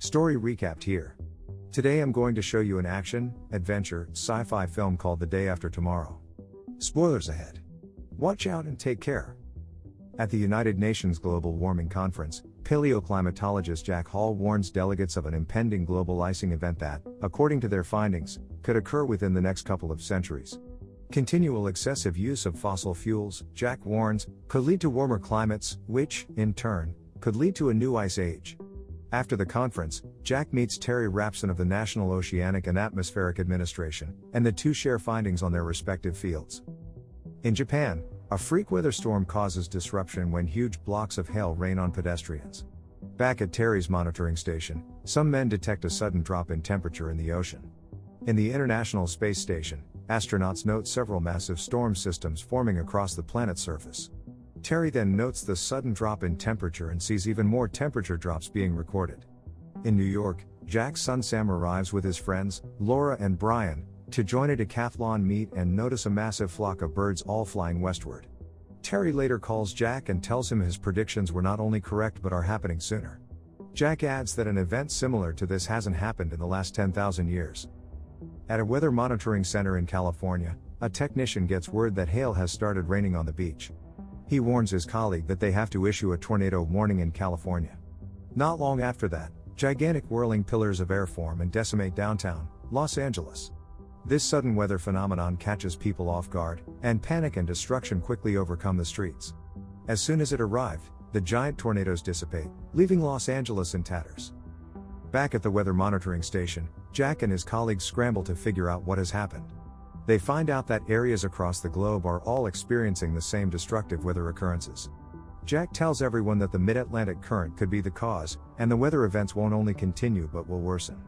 Story recapped here. Today I'm going to show you an action, adventure, sci-fi film called The Day After Tomorrow. Spoilers ahead. Watch out and take care. At the United Nations Global Warming Conference, paleoclimatologist Jack Hall warns delegates of an impending global icing event that, according to their findings, could occur within the next couple of centuries. Continual excessive use of fossil fuels, Jack warns, could lead to warmer climates, which, in turn, could lead to a new ice age. After the conference, Jack meets Terry Rapson of the National Oceanic and Atmospheric Administration, and the two share findings on their respective fields. In Japan, a freak weather storm causes disruption when huge blocks of hail rain on pedestrians. Back at Terry's monitoring station, some men detect a sudden drop in temperature in the ocean. In the International Space Station, astronauts note several massive storm systems forming across the planet's surface. Terry then notes the sudden drop in temperature and sees even more temperature drops being recorded. In New York, Jack's son Sam arrives with his friends, Laura and Brian, to join a decathlon meet and notice a massive flock of birds all flying westward. Terry later calls Jack and tells him his predictions were not only correct but are happening sooner. Jack adds that an event similar to this hasn't happened in the last 10,000 years. At a weather monitoring center in California, a technician gets word that hail has started raining on the beach. He warns his colleague that they have to issue a tornado warning in California. Not long after that, gigantic whirling pillars of air form and decimate downtown Los Angeles. This sudden weather phenomenon catches people off guard, and panic and destruction quickly overcome the streets. As soon as it arrived, the giant tornadoes dissipate, leaving Los Angeles in tatters. Back at the weather monitoring station, Jack and his colleagues scramble to figure out what has happened. They find out that areas across the globe are all experiencing the same destructive weather occurrences. Jack tells everyone that the mid-Atlantic current could be the cause, and the weather events won't only continue but will worsen.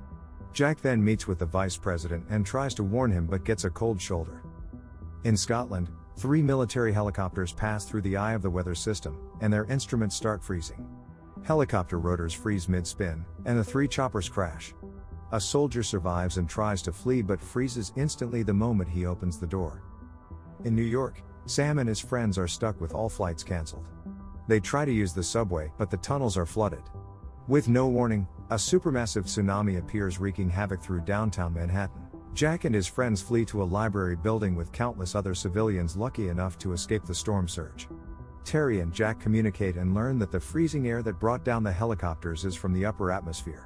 Jack then meets with the vice president and tries to warn him but gets a cold shoulder. In Scotland, 3 military helicopters pass through the eye of the weather system, and their instruments start freezing. Helicopter rotors freeze mid-spin, and the 3 choppers crash. A soldier survives and tries to flee but freezes instantly the moment he opens the door. In New York, Sam and his friends are stuck with all flights cancelled. They try to use the subway, but the tunnels are flooded. With no warning, a supermassive tsunami appears wreaking havoc through downtown Manhattan. Jack and his friends flee to a library building with countless other civilians lucky enough to escape the storm surge. Terry and Jack communicate and learn that the freezing air that brought down the helicopters is from the upper atmosphere.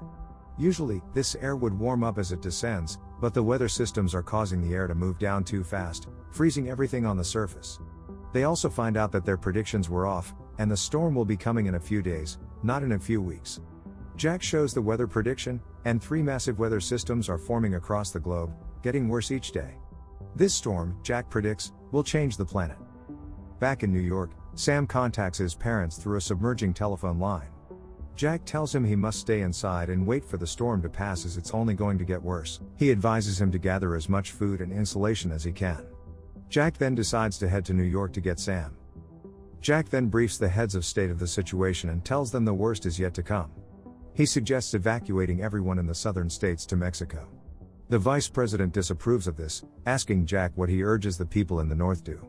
Usually, this air would warm up as it descends, but the weather systems are causing the air to move down too fast, freezing everything on the surface. They also find out that their predictions were off, and the storm will be coming in a few days, not in a few weeks. Jack shows the weather prediction, and 3 massive weather systems are forming across the globe, getting worse each day. This storm, Jack predicts, will change the planet. Back in New York, Sam contacts his parents through a submerging telephone line. Jack tells him he must stay inside and wait for the storm to pass as it's only going to get worse. He advises him to gather as much food and insulation as he can. Jack then decides to head to New York to get Sam. Jack then briefs the heads of state of the situation and tells them the worst is yet to come. He suggests evacuating everyone in the southern states to Mexico. The vice president disapproves of this, asking Jack what he urges the people in the north do.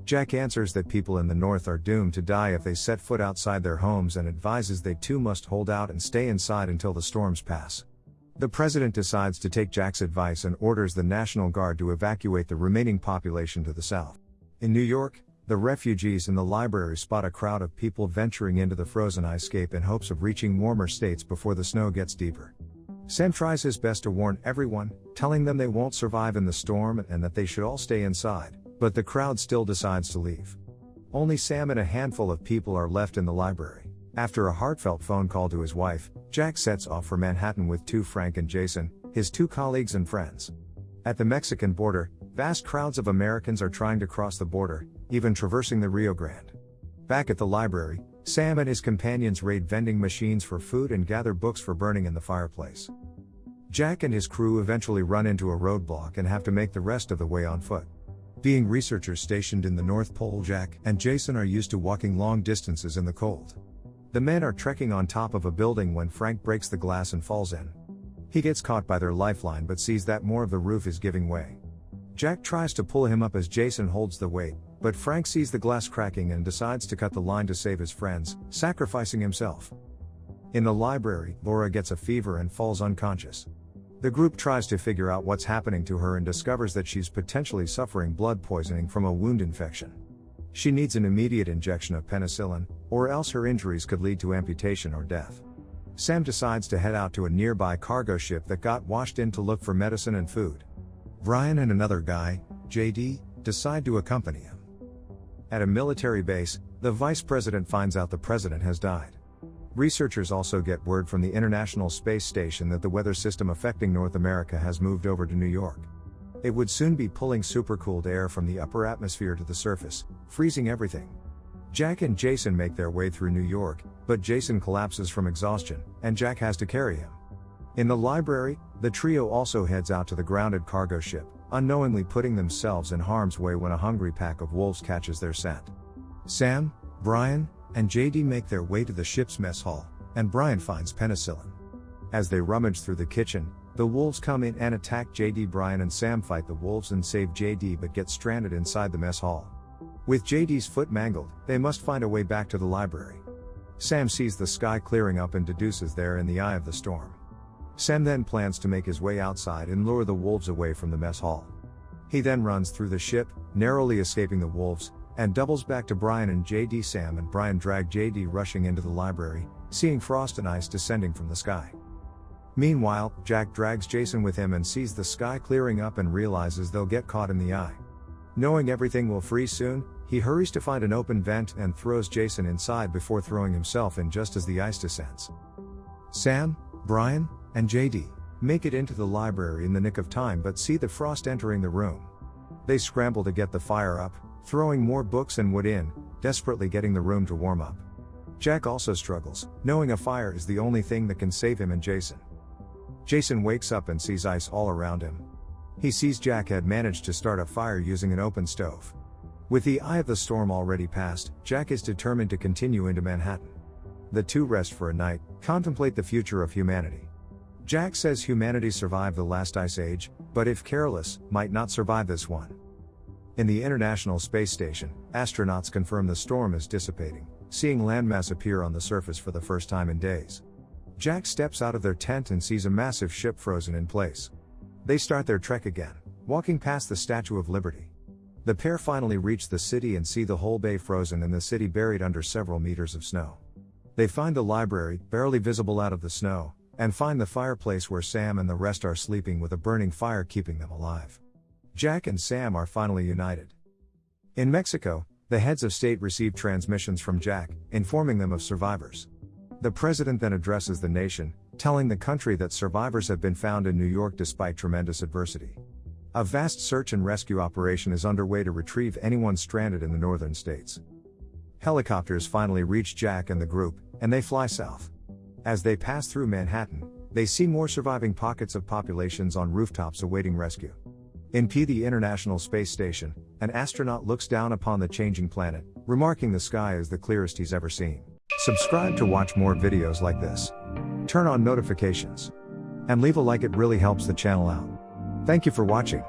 Jack answers that people in the north are doomed to die if they set foot outside their homes and advises they too must hold out and stay inside until the storms pass. The president decides to take Jack's advice and orders the National Guard to evacuate the remaining population to the south. In New York, the refugees in the library spot a crowd of people venturing into the frozen icescape in hopes of reaching warmer states before the snow gets deeper. Sam tries his best to warn everyone, telling them they won't survive in the storm and that they should all stay inside. But the crowd still decides to leave. Only Sam and a handful of people are left in the library. After a heartfelt phone call to his wife, Jack sets off for Manhattan with Frank and Jason, his 2 colleagues and friends. At the Mexican border, vast crowds of Americans are trying to cross the border, even traversing the Rio Grande. Back at the library, Sam and his companions raid vending machines for food and gather books for burning in the fireplace. Jack and his crew eventually run into a roadblock and have to make the rest of the way on foot. Being researchers stationed in the North Pole, Jack and Jason are used to walking long distances in the cold. The men are trekking on top of a building when Frank breaks the glass and falls in. He gets caught by their lifeline but sees that more of the roof is giving way. Jack tries to pull him up as Jason holds the weight, but Frank sees the glass cracking and decides to cut the line to save his friends, sacrificing himself. In the library, Laura gets a fever and falls unconscious. The group tries to figure out what's happening to her and discovers that she's potentially suffering blood poisoning from a wound infection. She needs an immediate injection of penicillin, or else her injuries could lead to amputation or death. Sam decides to head out to a nearby cargo ship that got washed in to look for medicine and food. Brian and another guy, JD, decide to accompany him. At a military base, the vice president finds out the president has died. Researchers also get word from the International Space Station that the weather system affecting North America has moved over to New York. It would soon be pulling supercooled air from the upper atmosphere to the surface, freezing everything. Jack and Jason make their way through New York, but Jason collapses from exhaustion, and Jack has to carry him. In the library, the trio also heads out to the grounded cargo ship, unknowingly putting themselves in harm's way when a hungry pack of wolves catches their scent. Sam, Brian, and JD make their way to the ship's mess hall, and Brian finds penicillin. As they rummage through the kitchen, the wolves come in and attack JD. Brian and Sam fight the wolves and save JD but get stranded inside the mess hall. With JD's foot mangled, they must find a way back to the library. Sam sees the sky clearing up and deduces they're in the eye of the storm. Sam then plans to make his way outside and lure the wolves away from the mess hall. He then runs through the ship, narrowly escaping the wolves, and doubles back to Brian and JD. Sam and Brian drag JD rushing into the library, seeing frost and ice descending from the sky. Meanwhile, Jack drags Jason with him and sees the sky clearing up and realizes they'll get caught in the eye. Knowing everything will freeze soon, he hurries to find an open vent and throws Jason inside before throwing himself in just as the ice descends. Sam, Brian, and JD make it into the library in the nick of time but see the frost entering the room. They scramble to get the fire up, throwing more books and wood in, desperately getting the room to warm up. Jack also struggles, knowing a fire is the only thing that can save him and Jason. Jason wakes up and sees ice all around him. He sees Jack had managed to start a fire using an open stove. With the eye of the storm already passed, Jack is determined to continue into Manhattan. The two rest for a night, contemplate the future of humanity. Jack says humanity survived the last ice age, but if careless, might not survive this one. In the International Space Station, astronauts confirm the storm is dissipating, seeing landmass appear on the surface for the first time in days. Jack steps out of their tent and sees a massive ship frozen in place. They start their trek again, walking past the Statue of Liberty. The pair finally reach the city and see the whole bay frozen and the city buried under several meters of snow. They find the library, barely visible out of the snow, and find the fireplace where Sam and the rest are sleeping with a burning fire keeping them alive. Jack and Sam are finally united. In Mexico, the heads of state receive transmissions from Jack, informing them of survivors. The president then addresses the nation, telling the country that survivors have been found in New York despite tremendous adversity. A vast search and rescue operation is underway to retrieve anyone stranded in the northern states. Helicopters finally reach Jack and the group, and they fly south. As they pass through Manhattan, they see more surviving pockets of populations on rooftops awaiting rescue. In the International Space Station, an astronaut looks down upon the changing planet, remarking the sky is the clearest he's ever seen. Subscribe to watch more videos like this. Turn on notifications. And leave a like, it really helps the channel out. Thank you for watching.